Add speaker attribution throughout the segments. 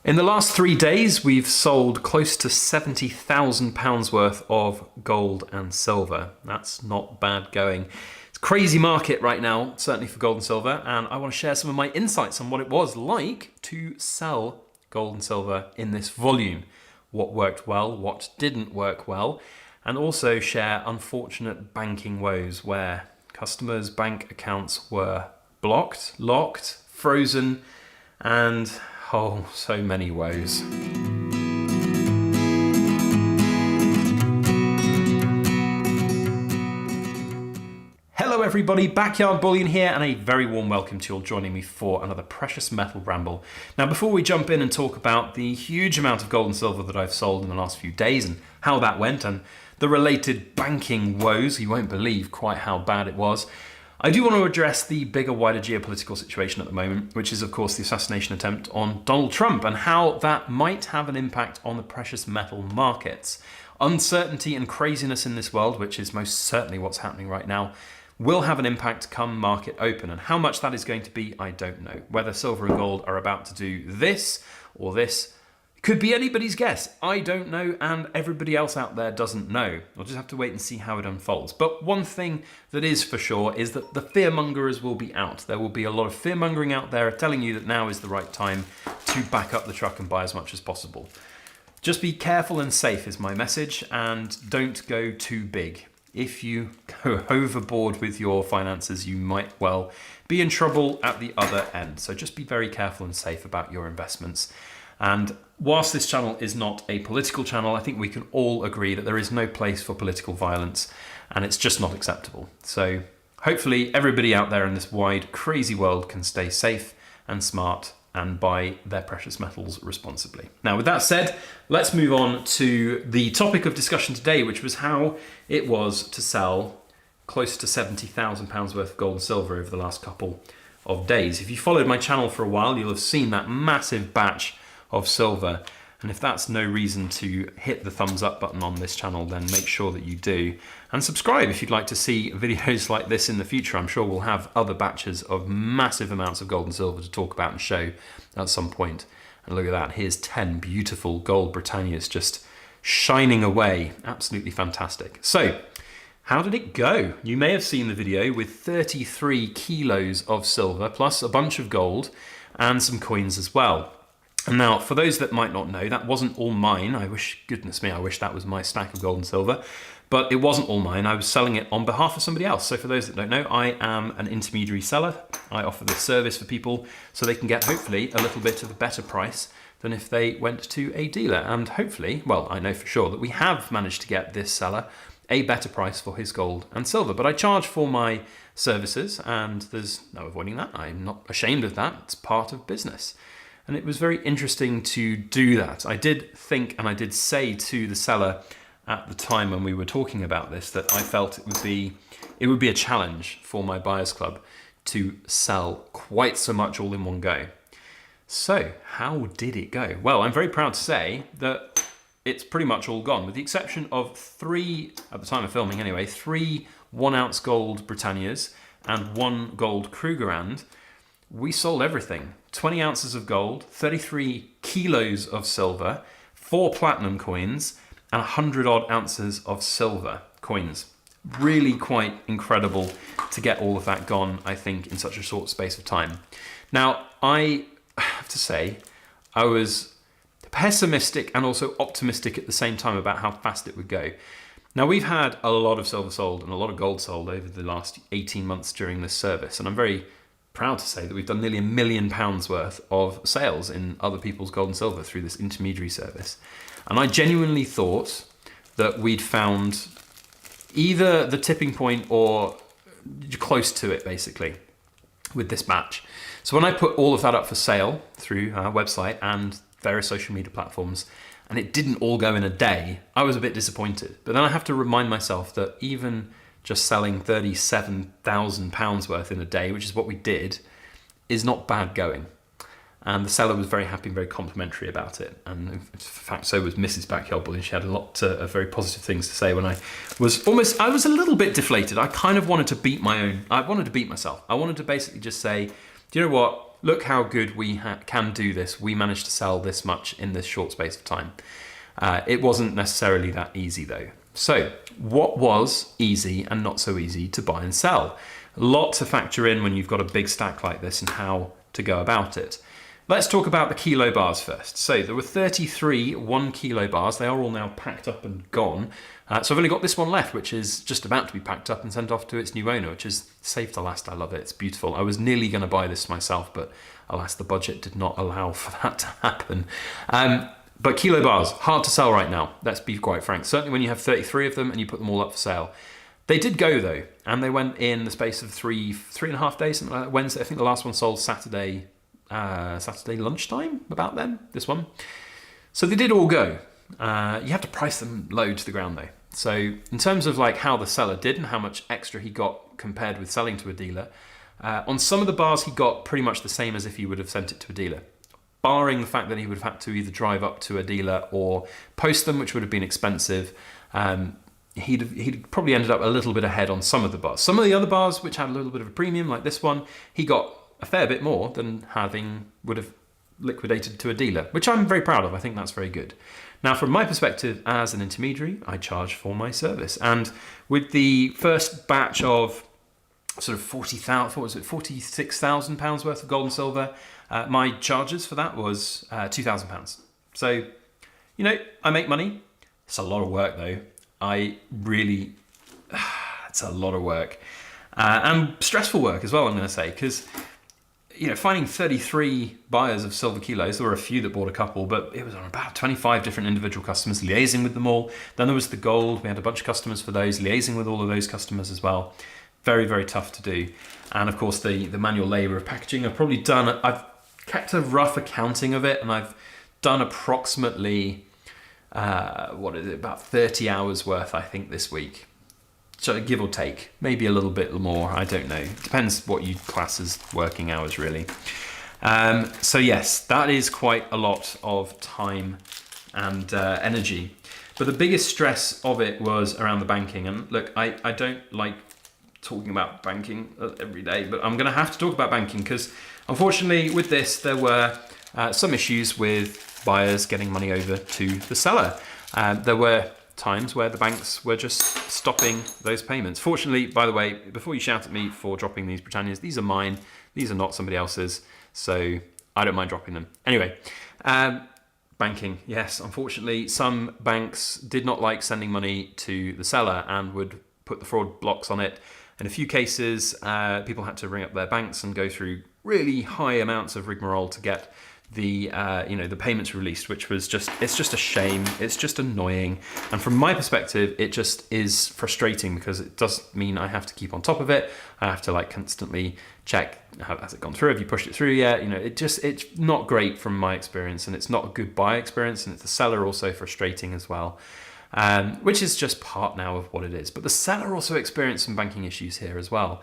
Speaker 1: In the last 3 days, we've sold close to £70,000 worth of gold and silver. That's not bad going. It's a crazy market right now, certainly for gold and silver, and I want to share some of my insights on what it was like to sell gold and silver in this volume. What worked well, what didn't work well, and also share unfortunate banking woes where customers' bank accounts were blocked, locked, frozen, and oh, so many woes. Hello everybody, Backyard Bullion here, and a very warm welcome to you all joining me for another precious metal ramble. Now before we jump in and talk about the huge amount of gold and silver that I've sold in the last few days and how that went and the related banking woes, you won't believe quite how bad it was, I do want to address the bigger, wider geopolitical situation at the moment, which is of course the assassination attempt on Donald Trump and how that might have an impact on the precious metal markets. Uncertainty and craziness in this world, which is most certainly what's happening right now, will have an impact come market open, and how much that is going to be, I don't know. Whether silver and gold are about to do this or this could be anybody's guess. I don't know, and everybody else out there doesn't know. We'll just have to wait and see how it unfolds. But one thing that is for sure is that the fearmongers will be out. There will be a lot of fearmongering out there telling you that now is the right time to back up the truck and buy as much as possible. Just be careful and safe is my message, and don't go too big. If you go overboard with your finances, you might well be in trouble at the other end. So just be very careful and safe about your investments. And whilst this channel is not a political channel, I think we can all agree that there is no place for political violence and it's just not acceptable. So hopefully everybody out there in this wide, crazy world can stay safe and smart and buy their precious metals responsibly. Now, with that said, let's move on to the topic of discussion today, which was how it was to sell close to £70,000 worth of gold and silver over the last couple of days. If you followed my channel for a while, you'll have seen that massive batch of silver. And if that's no reason to hit the thumbs up button on this channel, then make sure that you do. And subscribe if you'd like to see videos like this in the future. I'm sure we'll have other batches of massive amounts of gold and silver to talk about and show at some point. And look at that, here's 10 beautiful gold Britannias just shining away. Absolutely fantastic. So, how did it go? You may have seen the video with 33 kilos of silver, plus a bunch of gold and some coins as well. Now, for those that might not know, that wasn't all mine. I wish, goodness me, I wish that was my stack of gold and silver, but it wasn't all mine. I was selling it on behalf of somebody else. So for those that don't know, I am an intermediary seller. I offer this service for people so they can get hopefully a little bit of a better price than if they went to a dealer. And hopefully, well, I know for sure that we have managed to get this seller a better price for his gold and silver, but I charge for my services and there's no avoiding that. I'm not ashamed of that. It's part of business. And it was very interesting to do that. I did think and I did say to the seller at the time when we were talking about this that I felt it would be a challenge for my buyers club to sell quite so much all in one go. So how did it go? Well, I'm very proud to say that it's pretty much all gone, with the exception of 3, at the time of filming anyway, 3 1-ounce gold Britannias and 1 gold Krugerrand. We sold everything. 20 ounces of gold, 33 kilos of silver, 4 platinum coins, and 100 odd ounces of silver coins. Really quite incredible to get all of that gone, I think, in such a short space of time. Now, I have to say, I was pessimistic and also optimistic at the same time about how fast it would go. Now, we've had a lot of silver sold and a lot of gold sold over the last 18 months during this service, and I'm very proud to say that we've done nearly £1 million worth of sales in other people's gold and silver through this intermediary service. And I genuinely thought that we'd found either the tipping point or close to it, basically, with this batch. So when I put all of that up for sale through our website and various social media platforms, and it didn't all go in a day, I was a bit disappointed. But then I have to remind myself that even just selling £37,000 worth in a day, which is what we did, is not bad going. And the seller was very happy and very complimentary about it. And in fact, so was Mrs. Backyard Bullion. She had a lot of very positive things to say when I was a little bit deflated. I kind of wanted to beat my own, I wanted to beat myself. I wanted to basically just say, do you know what? look how good we can do this. We managed to sell this much in this short space of time. It wasn't necessarily that easy though. So what was easy and not so easy to buy and sell? A lot to factor in when you've got a big stack like this and how to go about it. Let's talk about the kilo bars first. So there were 33 1 kilo bars. They are all now packed up and gone. So I've only got this one left, which is just about to be packed up and sent off to its new owner, which is saved to last. I love it. It's beautiful. I was nearly going to buy this myself, but alas, the budget did not allow for that to happen. But kilo bars, hard to sell right now. Let's be quite frank. Certainly when you have 33 of them and you put them all up for sale. They did go though, and they went in the space of three and a half days, something like that. Wednesday, I think the last one sold Saturday lunchtime, about then, this one. So they did all go. You have to price them low to the ground though. So in terms of like how the seller did and how much extra he got compared with selling to a dealer, on some of the bars he got pretty much the same as if he would have sent it to a dealer, barring the fact that he would have had to either drive up to a dealer or post them, which would have been expensive. He'd probably ended up a little bit ahead on some of the bars. Some of the other bars, which had a little bit of a premium, like this one, he got a fair bit more than would have liquidated to a dealer, which I'm very proud of. I think that's very good. Now, from my perspective as an intermediary, I charge for my service. And with the first batch of sort of £46,000 worth of gold and silver, my charges for that was £2,000. So, you know, I make money. It's a lot of work though. It's a lot of work. And stressful work as well, I'm going to say, because you know, finding 33 buyers of silver kilos, there were a few that bought a couple, but it was on about 25 different individual customers, liaising with them all. Then there was the gold. We had a bunch of customers for those, liaising with all of those customers as well. Very, very tough to do. And of course, the manual labor of packaging, I've kept a rough accounting of it, and I've done approximately, about 30 hours worth, I think, this week. So give or take, maybe a little bit more, I don't know. Depends what you class as working hours, really. So yes, that is quite a lot of time and energy. But the biggest stress of it was around the banking. And look, I don't like talking about banking every day, but I'm gonna have to talk about banking because unfortunately with this, there were some issues with buyers getting money over to the seller. There were times where the banks were just stopping those payments. Fortunately, by the way, before you shout at me for dropping these Britannias, these are mine. These are not somebody else's, so I don't mind dropping them. Anyway, banking. Yes, unfortunately, some banks did not like sending money to the seller and would put the fraud blocks on it. In a few cases, people had to ring up their banks and go through really high amounts of rigmarole to get the the payments released, which was it's just a shame. It's just annoying, and from my perspective, it just is frustrating because it does mean I have to keep on top of it. I have to like constantly check, has it gone through? Have you pushed it through yet? You know, it's not great from my experience, and it's not a good buy experience, and it's the seller also frustrating as well. Which is just part now of what it is. But the seller also experienced some banking issues here as well.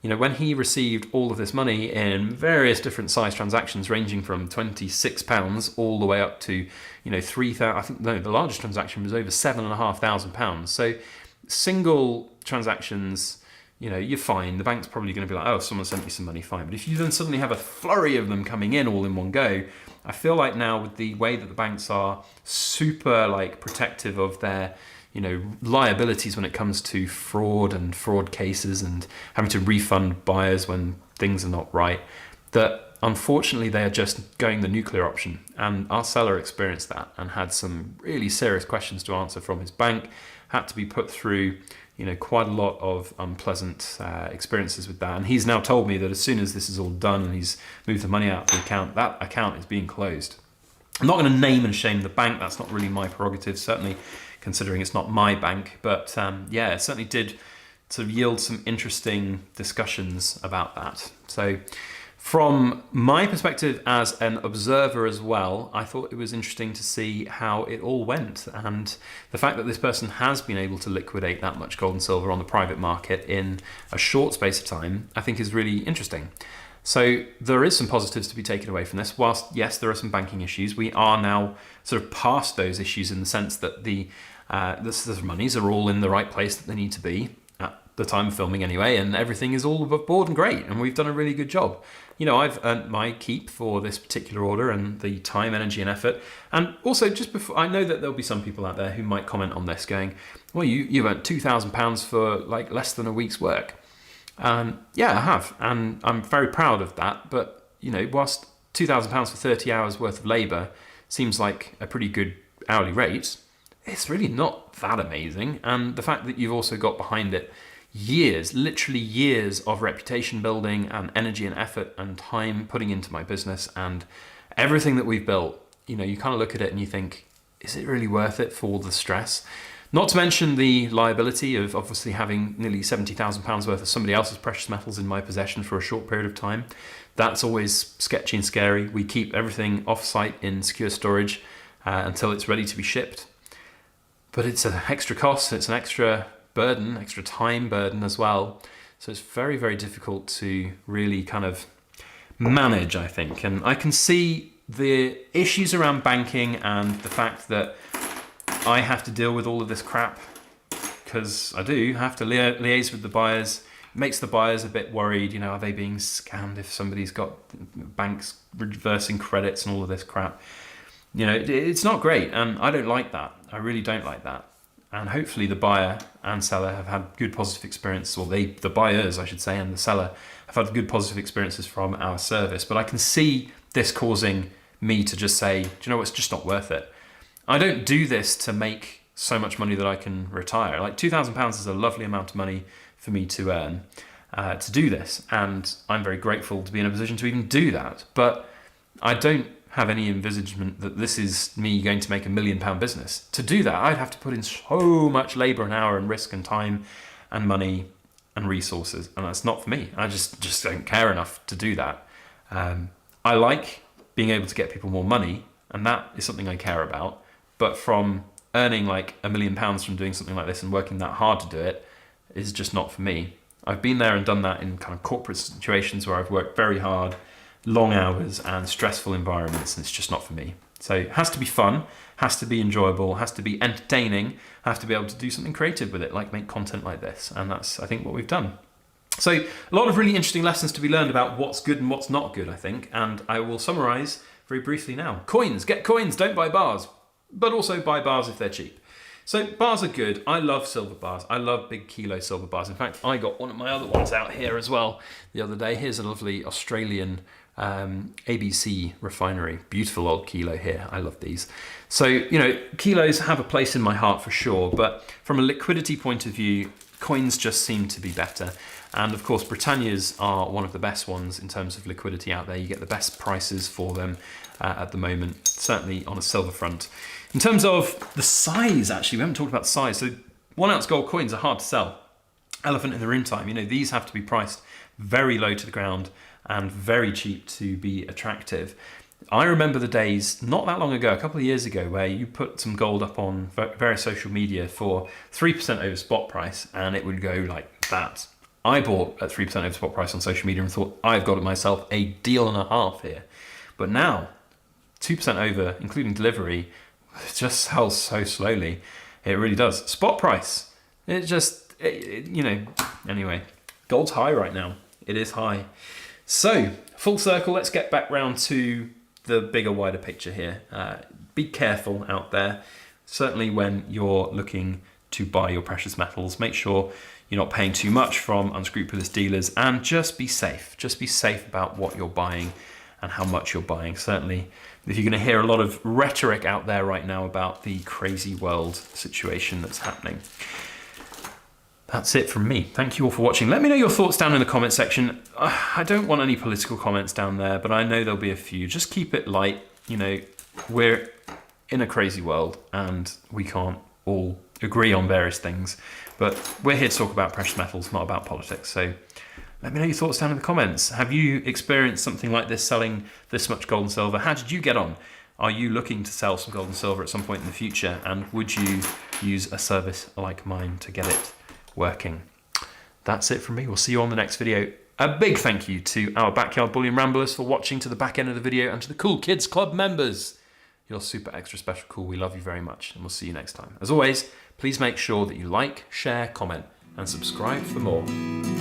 Speaker 1: You know, when he received all of this money in various different size transactions, ranging from £26 all the way up to, £3,000. I think the largest transaction was over £7,500. So single transactions, you're fine. The bank's probably going to be like, oh, someone sent me some money, fine. But if you then suddenly have a flurry of them coming in all in one go, I feel like now with the way that the banks are super protective of their liabilities when it comes to fraud and fraud cases and having to refund buyers when things are not right, that unfortunately they are just going the nuclear option. And our seller experienced that and had some really serious questions to answer from his bank, had to be put through quite a lot of unpleasant experiences with that. And he's now told me that as soon as this is all done and he's moved the money out of the account, that account is being closed. I'm not going to name and shame the bank. That's not really my prerogative, certainly considering it's not my bank. But it certainly did sort of yield some interesting discussions about that. So from my perspective as an observer as well, I thought it was interesting to see how it all went. And the fact that this person has been able to liquidate that much gold and silver on the private market in a short space of time, I think is really interesting. So there is some positives to be taken away from this. Whilst, yes, there are some banking issues, we are now sort of past those issues in the sense that the monies are all in the right place that they need to be. the time of filming anyway, and everything is all above board and great, and we've done a really good job. You know, I've earned my keep for this particular order and the time, energy and effort. And also, just before, I know that there'll be some people out there who might comment on this going, well, you earned £2,000 for like less than a week's work. Yeah, I have, and I'm very proud of that. But, you know, whilst £2,000 for 30 hours worth of labour seems like a pretty good hourly rate, it's really not that amazing. And the fact that you've also got behind it years, literally years of reputation building and energy and effort and time putting into my business and everything that we've built, you know, you kind of look at it and you think, is it really worth it for all the stress? Not to mention the liability of obviously having nearly £70,000 worth of somebody else's precious metals in my possession for a short period of time. That's always sketchy and scary. We keep everything off-site in secure storage until it's ready to be shipped. But it's an extra cost, it's an extra burden, extra time burden as well. So it's very, very difficult to really kind of manage, I think. And I can see the issues around banking and the fact that I have to deal with all of this crap, because I do have to liaise with the buyers. It makes the buyers a bit worried, you know, are they being scammed if somebody's got banks reversing credits and all of this crap. You know, it's not great, and I don't like that. I really don't like that. And hopefully the buyer and seller have had good positive experiences, or the buyers, I should say, and the seller have had good positive experiences from our service. But I can see this causing me to just say, do you know what, it's just not worth it. I don't do this to make so much money that I can retire. Like £2,000 is a lovely amount of money for me to earn to do this. And I'm very grateful to be in a position to even do that. But I don't have any envisagement that this is me going to make £1 million business. To do that, I'd have to put in so much labour and hour and risk and time and money and resources, and that's not for me. I just don't care enough to do that. I like being able to get people more money, and that is something I care about. But from earning like £1 million from doing something like this and working that hard to do it is just not for me. I've been there and done that in kind of corporate situations where I've worked very hard, long hours and stressful environments, and it's just not for me. So it has to be fun, has to be enjoyable, has to be entertaining, have to be able to do something creative with it, like make content like this. And that's, I think, what we've done. So a lot of really interesting lessons to be learned about what's good and what's not good, I think. And I will summarize very briefly now. Coins, get coins, don't buy bars, but also buy bars if they're cheap. So bars are good. I love silver bars. I love big kilo silver bars. In fact, I got one of my other ones out here as well the other day. Here's a lovely Australian ABC refinery. Beautiful old kilo here. I love these. So, you know, kilos have a place in my heart for sure, but from a liquidity point of view, coins just seem to be better. And of course, Britannias are one of the best ones in terms of liquidity out there. You get the best prices for them at the moment, certainly on a silver front. In terms of the size, actually, we haven't talked about size. So 1 ounce gold coins are hard to sell. Elephant in the room time. You know, these have to be priced very low to the ground and very cheap to be attractive. I remember the days not that long ago, a couple of years ago, where you put some gold up on various social media for 3% over spot price and it would go like that. I bought at 3% over spot price on social media and thought, I've got myself a deal and a half here. But now, 2% over, including delivery, it just sells so slowly. It really does. Spot price, you know, anyway, gold's high right now. It is high. So, full circle, let's get back round to the bigger, wider picture here. Be careful out there. Certainly when you're looking to buy your precious metals, make sure you're not paying too much from unscrupulous dealers, and just be safe. Just be safe about what you're buying and how much you're buying. Certainly, if you're going to hear a lot of rhetoric out there right now about the crazy world situation that's happening. That's it from me. Thank you all for watching. Let me know your thoughts down in the comment section. I don't want any political comments down there, but I know there'll be a few. Just keep it light. You know, we're in a crazy world and we can't all agree on various things, but we're here to talk about precious metals, not about politics. So let me know your thoughts down in the comments. Have you experienced something like this, selling this much gold and silver? How did you get on? Are you looking to sell some gold and silver at some point in the future? And would you use a service like mine to get it working? That's it from me. We'll see you on the next video. A big thank you to our Backyard Bullion Ramblers for watching to the back end of the video, and to the Cool Kids Club members. You're super extra special cool. We love you very much, and we'll see you next time. As always, please make sure that you like, share, comment, and subscribe for more.